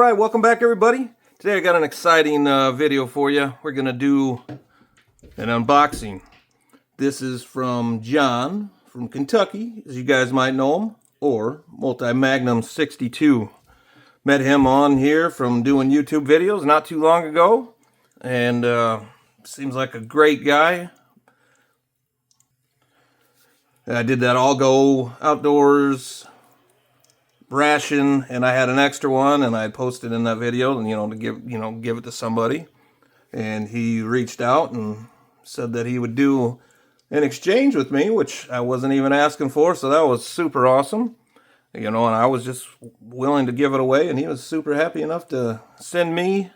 Alright, welcome back everybody. Today I got an exciting video for you. We're going to do an unboxing. This is from John from Kentucky, as you guys might know him, or MULTIMAGNUM62. Met him on here from doing YouTube videos not too long ago, and seems like a great guy. I did that all go outdoors ration, and I had an extra one, and I posted in that video, and to give it to somebody. And he reached out and said that he would do an exchange with me, which I wasn't even asking for, so that was super awesome. And I was just willing to give it away, and he was super happy enough to send me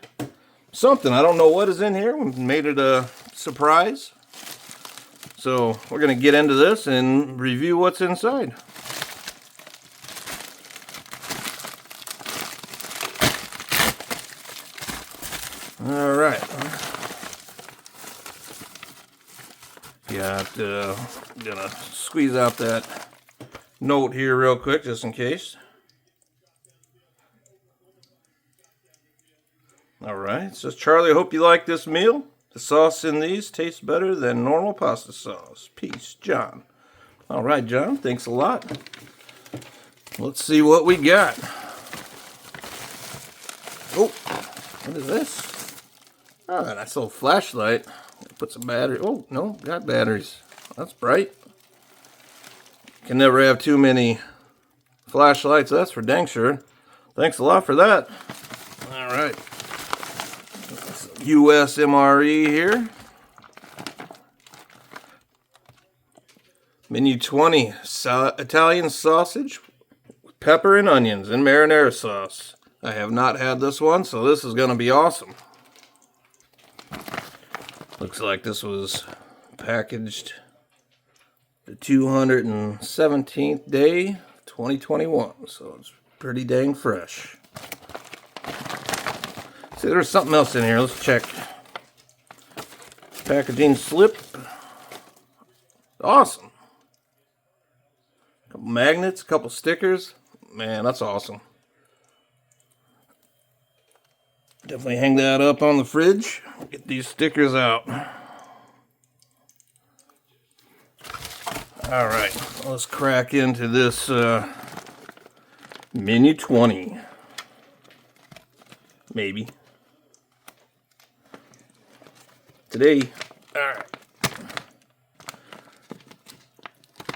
something. I don't know what is in here. We made it a surprise. So we're going to get into this and review what's inside. All right. Gonna squeeze out that note here real quick just in case. All right. It says, Charlie, I hope you like this meal. The sauce in these tastes better than normal pasta sauce. Peace, John. All right, John. Thanks a lot. Let's see what we got. Oh, what is this? Oh, nice little flashlight. Put some battery. Oh, no, got batteries. That's bright. Can never have too many flashlights, that's for dang sure. Thanks a lot for that. All right. US MRE here. Menu 20, Italian sausage with pepper and onions and marinara sauce. I have not had this one, so this is going to be awesome. Looks like this was packaged the 217th day, 2021, so it's pretty dang fresh. See, there's something else in here. Let's check. Packaging slip. Awesome. A couple magnets, a couple stickers. Man, that's awesome. Definitely hang that up on the fridge. Get these stickers out. All right, let's crack into this Menu 20. Maybe. Today, all right.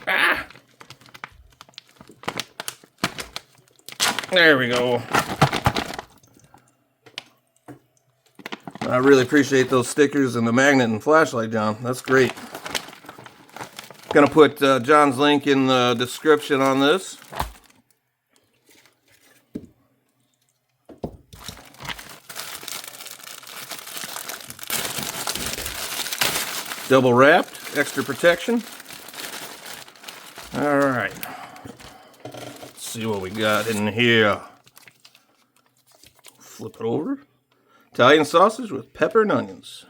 Ah! There we go. I really appreciate those stickers and the magnet and flashlight, John. That's great. Gonna put John's link in the description on this. Double wrapped, extra protection. All right. Let's see what we got in here. Flip it over. Italian sausage with pepper and onions.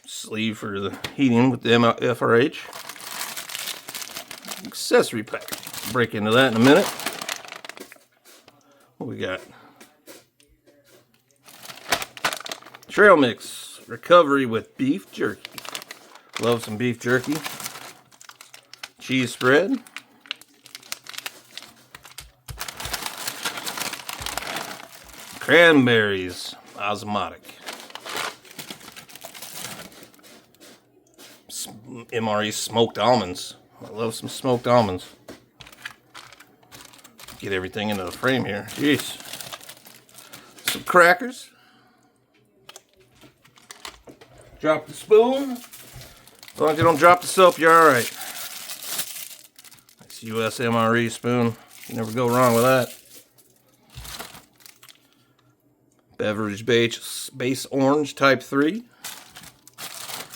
Sleeve for the heating with the FRH. Accessory pack. Break into that in a minute. What we got? Trail mix. Recovery with beef jerky. Love some beef jerky. Cheese spread. Cranberries, osmotic. MRE smoked almonds. I love some smoked almonds. Get everything into the frame here. Jeez. Some crackers. Drop the spoon. As long as you don't drop the soap, you're alright. Nice US MRE spoon. You never go wrong with that. Beverage base orange type 3.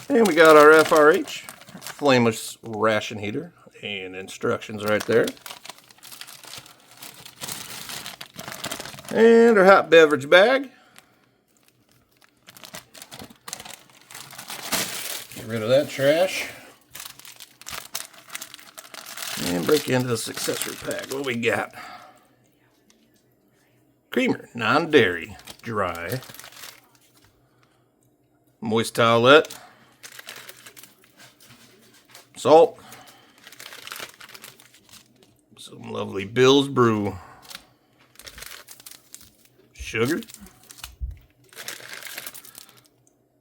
And we got our FRH, flameless ration heater, and instructions right there. And our hot beverage bag. Get rid of that trash. And break into this accessory pack. What we got? Creamer, non-dairy, dry. Moist towelette. Salt. Some lovely Bill's Brew. Sugar.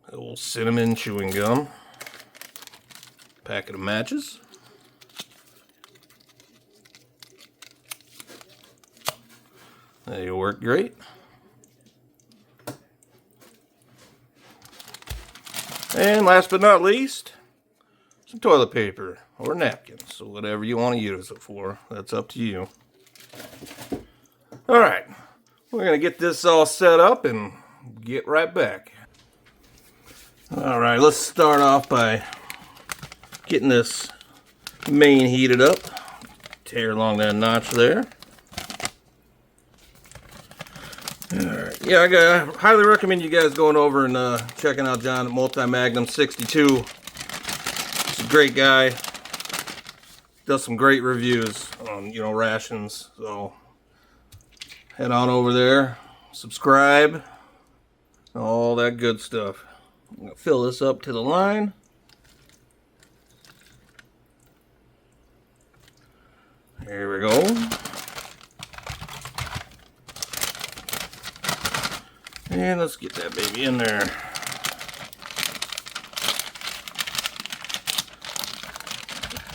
A little cinnamon chewing gum. Packet of matches. They work great. And last but not least, some toilet paper or napkins. So whatever you want to use it for, that's up to you. Alright, we're going to get this all set up and get right back. Alright, let's start off by getting this main heated up. Tear along that notch there. Alright, yeah, I highly recommend you guys going over and checking out John at MULTIMAGNUM62. He's a great guy. Does some great reviews on, rations. So head on over there, subscribe, all that good stuff. I'm gonna fill this up to the line. Here we go. And let's get that baby in there.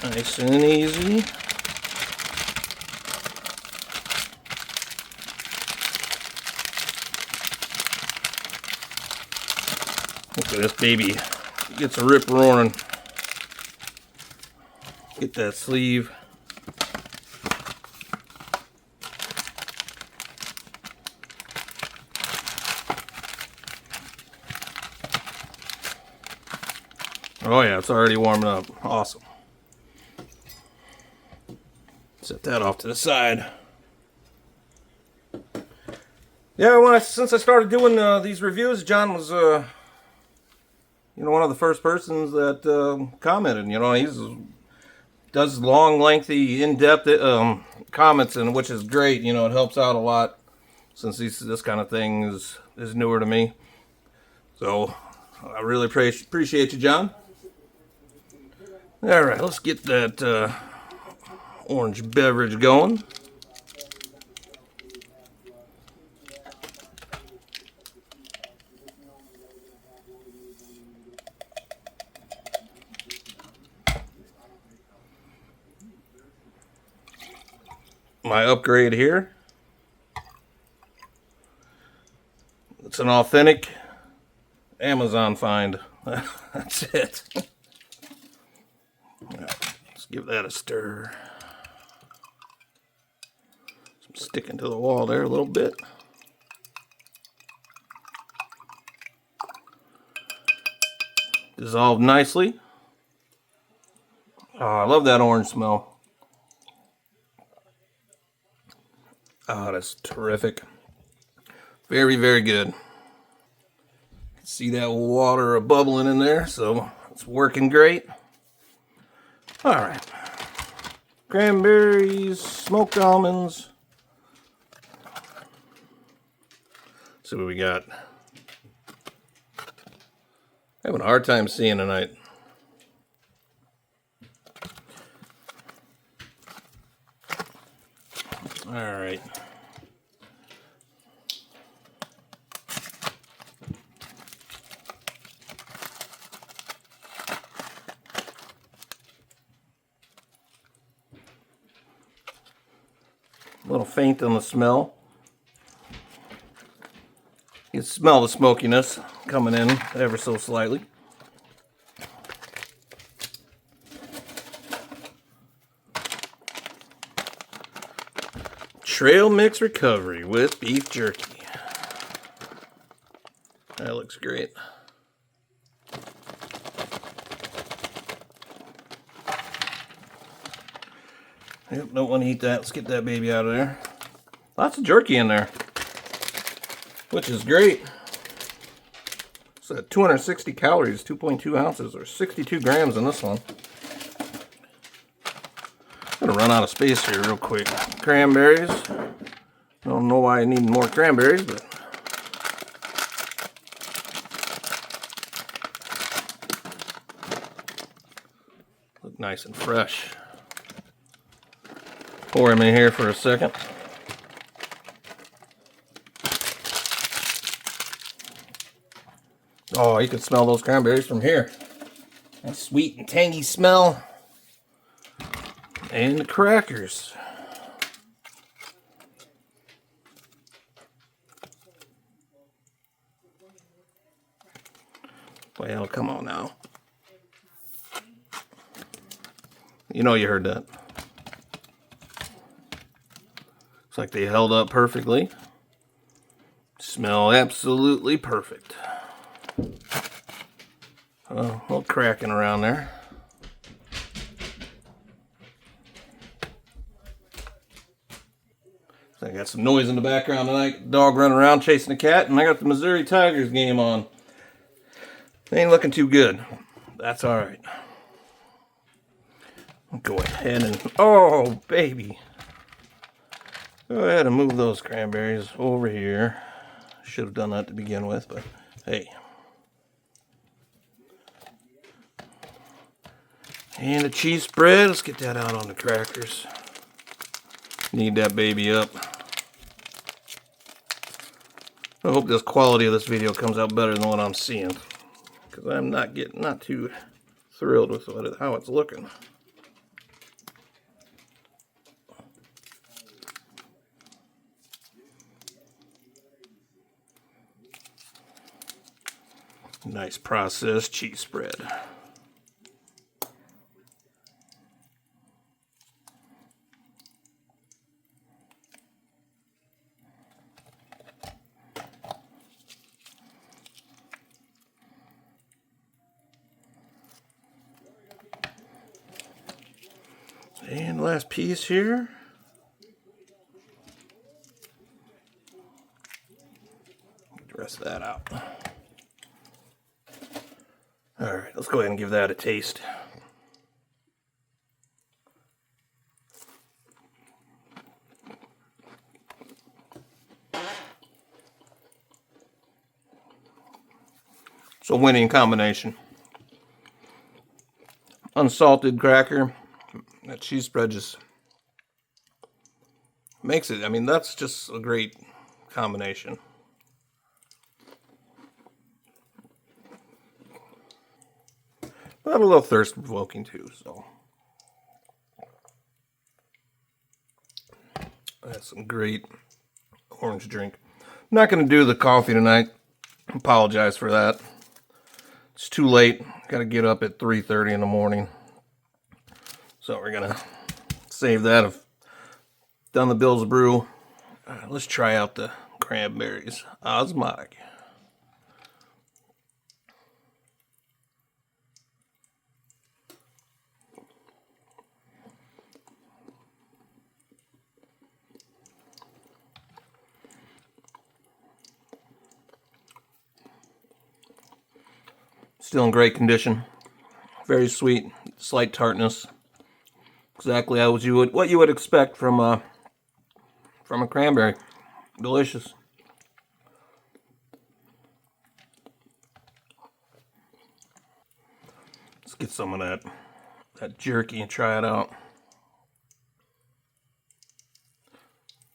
Nice and easy. Look at this baby. It gets a rip roaring. Get that sleeve. Oh yeah, it's already warming up. Awesome. Set that off to the side. Yeah, since I started doing these reviews, John was, one of the first persons that commented. He does long, lengthy, in-depth comments, and which is great. It helps out a lot since this kind of thing is newer to me. So I really appreciate you, John. All right, let's get that orange beverage going. My upgrade here. It's an authentic Amazon find. That's it. Let's give that a stir. Some sticking to the wall there a little bit. Dissolved nicely. Oh, I love that orange smell. Oh, that's terrific. Very, very good. See that water bubbling in there, so it's working great. All right. Cranberries, smoked almonds. Let's see what we got. Having a hard time seeing tonight. All right. A little faint on the smell. You can smell the smokiness coming in ever so slightly. Trail mix recovery with beef jerky. That looks great. Yep, don't want to eat that. Let's get that baby out of there. Lots of jerky in there, which is great. It's at 260 calories, 2.2 ounces, or 62 grams in this one. I'm going to gonna run out of space here real quick. Cranberries. Don't know why I need more cranberries, but look nice and fresh. Pour them in here for a second. Oh, you can smell those cranberries from here. That sweet and tangy smell. And the crackers. Well, come on now. You know you heard that. Looks like they held up perfectly. Smell absolutely perfect. A little cracking around there. I got some noise in the background tonight. Dog running around chasing a cat, and I got the Missouri Tigers game on. They ain't looking too good. That's alright. Go ahead and... Oh, baby. Go ahead and move those cranberries over here. Should have done that to begin with, but hey. And the cheese spread. Let's get that out on the crackers. Need that baby up. I hope this quality of this video comes out better than what I'm seeing, because I'm not too thrilled with how it's looking. Nice processed cheese spread. And last piece here. Get the rest of that out. Alright, let's go ahead and give that a taste. It's a winning combination. Unsalted cracker. That cheese spread just makes it, I mean, that's just a great combination. But a little thirst provoking too, so. That's some great orange drink. I'm not going to do the coffee tonight. Apologize for that. It's too late. Got to get up at 3:30 in the morning. So we're going to save that. I've done the Bill's Brew. Let's try out the cranberries. Osmotic. Still in great condition. Very sweet, slight tartness. Exactly what you would expect from a cranberry. Delicious. Let's get some of that jerky and try it out.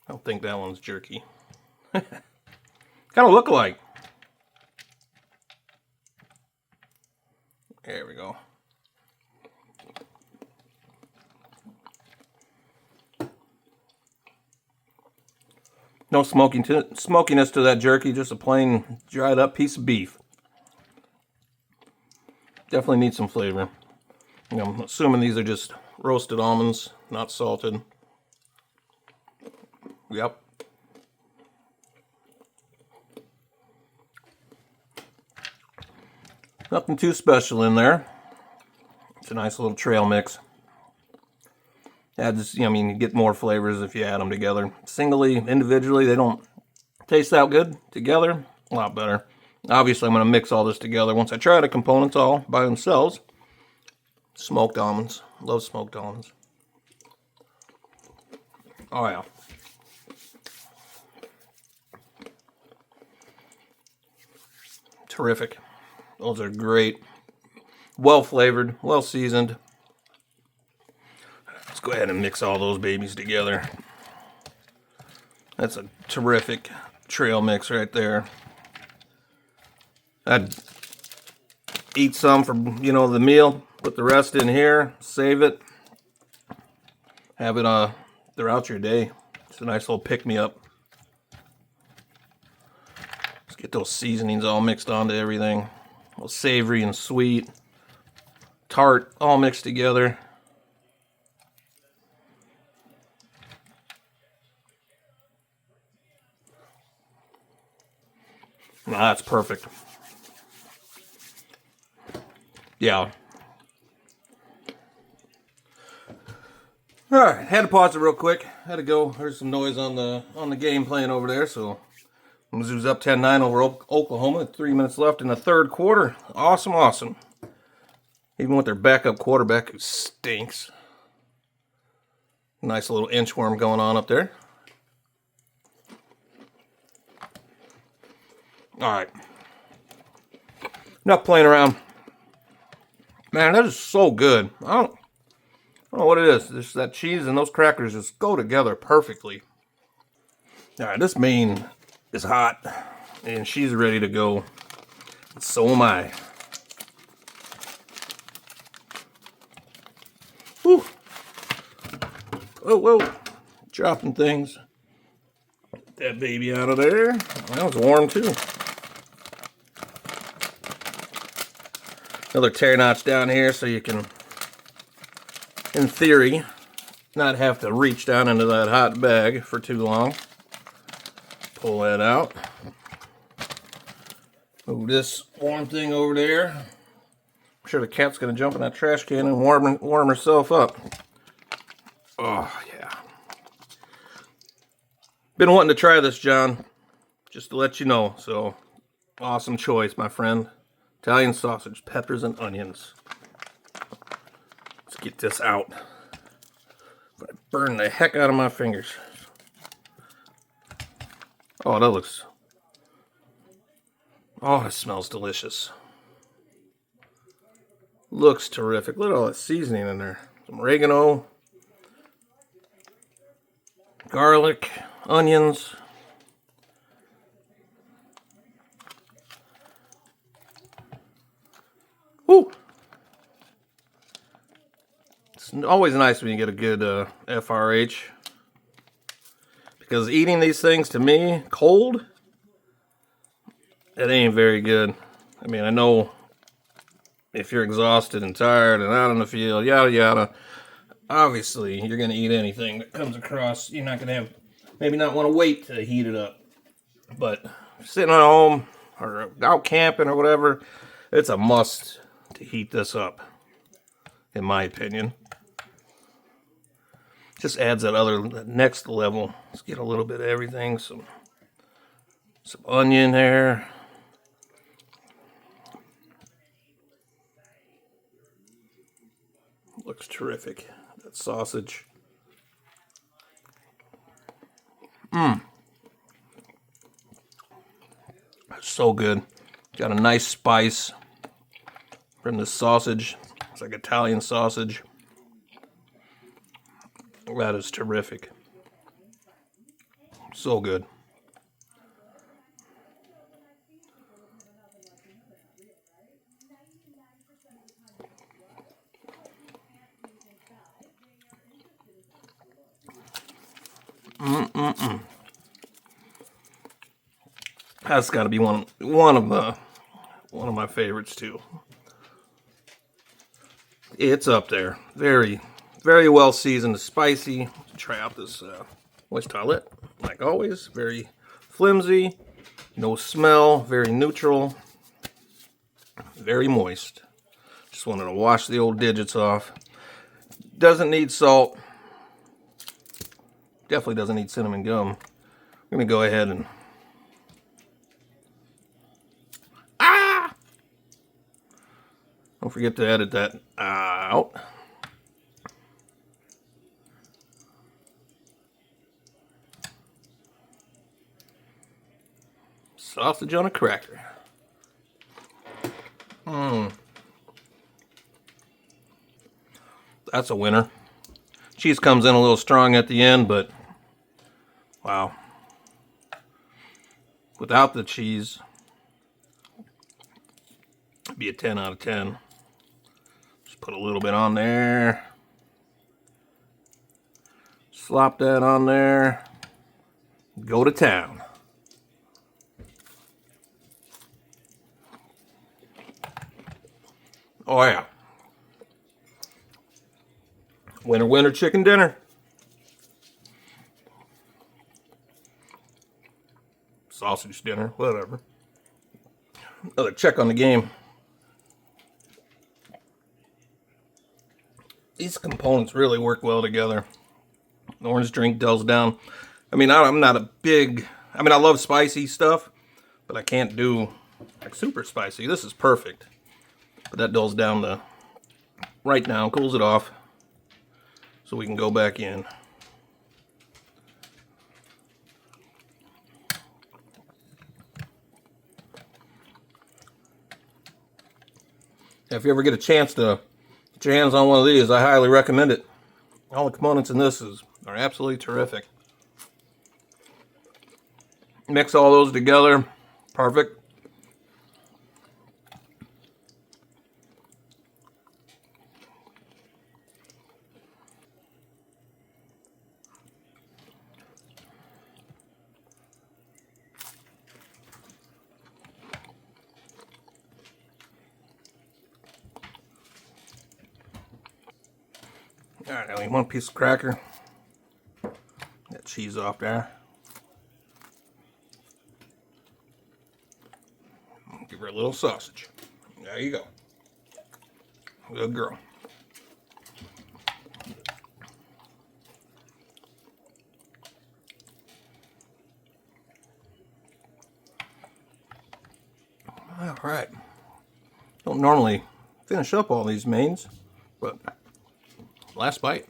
I don't think that one's jerky. Kind of look alike. There we go. No smokiness to that jerky, just a plain dried up piece of beef. Definitely needs some flavor. I'm assuming these are just roasted almonds, not salted. Yep. Nothing too special in there. It's a nice little trail mix. Adds, I mean, you get more flavors if you add them together. Singly, individually, they don't taste that good. Together, a lot better. Obviously, I'm going to mix all this together once I try the components all by themselves. Smoked almonds. Love smoked almonds. Oh yeah. Terrific. Those are great. Well flavored, well seasoned. Let's go ahead and mix all those babies together. That's a terrific trail mix right there. I'd eat some for, the meal, put the rest in here, save it, have it throughout your day. It's a nice little pick-me-up. Let's get those seasonings all mixed onto everything. A little savory and sweet, tart, all mixed together. Nah, that's perfect. Yeah. All right, had to pause it real quick. Had to go. Heard some noise on the game playing over there. So Mizzou's up 10-9 over Oklahoma. 3 minutes left in the third quarter. Awesome, awesome. Even with their backup quarterback who stinks. Nice little inchworm going on up there. All right. Enough playing around. Man, that is so good. I don't know what it is. Just that cheese and those crackers just go together perfectly. All right, this main is hot, and she's ready to go. So am I. Whew. Whoa, whoa. Dropping things. Get that baby out of there. That was warm, too. Another tear notch down here so you can, in theory, not have to reach down into that hot bag for too long. Pull that out. Move this warm thing over there. I'm sure the cat's going to jump in that trash can and warm herself up. Oh, yeah. Been wanting to try this, John, just to let you know. So, awesome choice, my friend. Italian sausage, peppers, and onions. Let's get this out. I burn the heck out of my fingers. Oh, that looks... Oh, it smells delicious. Looks terrific. Look at all that seasoning in there. Some oregano, garlic, onions. Woo! It's always nice when you get a good FRH. Because eating these things, to me, cold, it ain't very good. I mean, I know if you're exhausted and tired and out in the field, yada yada, obviously you're going to eat anything that comes across. You're not going to have, maybe not want to wait to heat it up. But sitting at home or out camping or whatever, it's a must to heat this up, in my opinion. Just adds that next level. Let's get a little bit of everything. Some onion there. Looks terrific. That sausage. So good. Got a nice spice from the sausage. It's like Italian sausage. That is terrific. So good. That's got to be one of my favorites too. It's up there. Very, very well seasoned, spicy. Try out this moist towelette, like always. Very flimsy, no smell, very neutral, very moist. Just wanted to wash the old digits off. Doesn't need salt. Definitely doesn't need cinnamon gum. I'm gonna go ahead and don't forget to edit that out. Sausage on a cracker. That's a winner. Cheese comes in a little strong at the end, but wow. Without the cheese, it'd be a 10 out of 10. Just put a little bit on there. Slop that on there. Go to town. Oh yeah. Winner, winner, chicken dinner. Sausage dinner, whatever. Another check on the game. These components really work well together. The orange drink dulls down. I mean, I'm not a big... I mean, I love spicy stuff, but I can't do like super spicy. This is perfect. But that dulls down the... right now, cools it off. So we can go back in. If you ever get a chance to get your hands on one of these, I highly recommend it. All the components in this are absolutely terrific. Mix all those together. Perfect. All right, only one piece of cracker. That cheese off there. Give her a little sausage. There you go. Good girl. All right. Don't normally finish up all these mains, but last bite.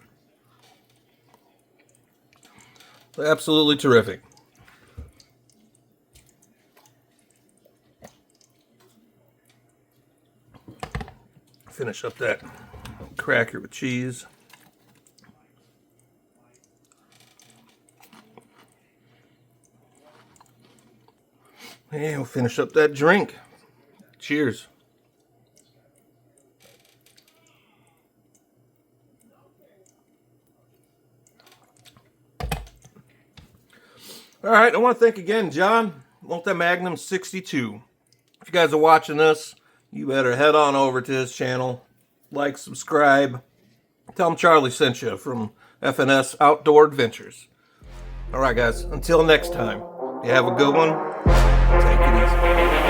Absolutely terrific. Finish up that cracker with cheese. And we'll finish up that drink. Cheers. All right, I want to thank again John, MULTIMAGNUM62. If you guys are watching this, you better head on over to his channel, like, subscribe, tell him Charlie sent you from FNS Outdoor Adventures. All right, guys, until next time, you have a good one. Take it easy.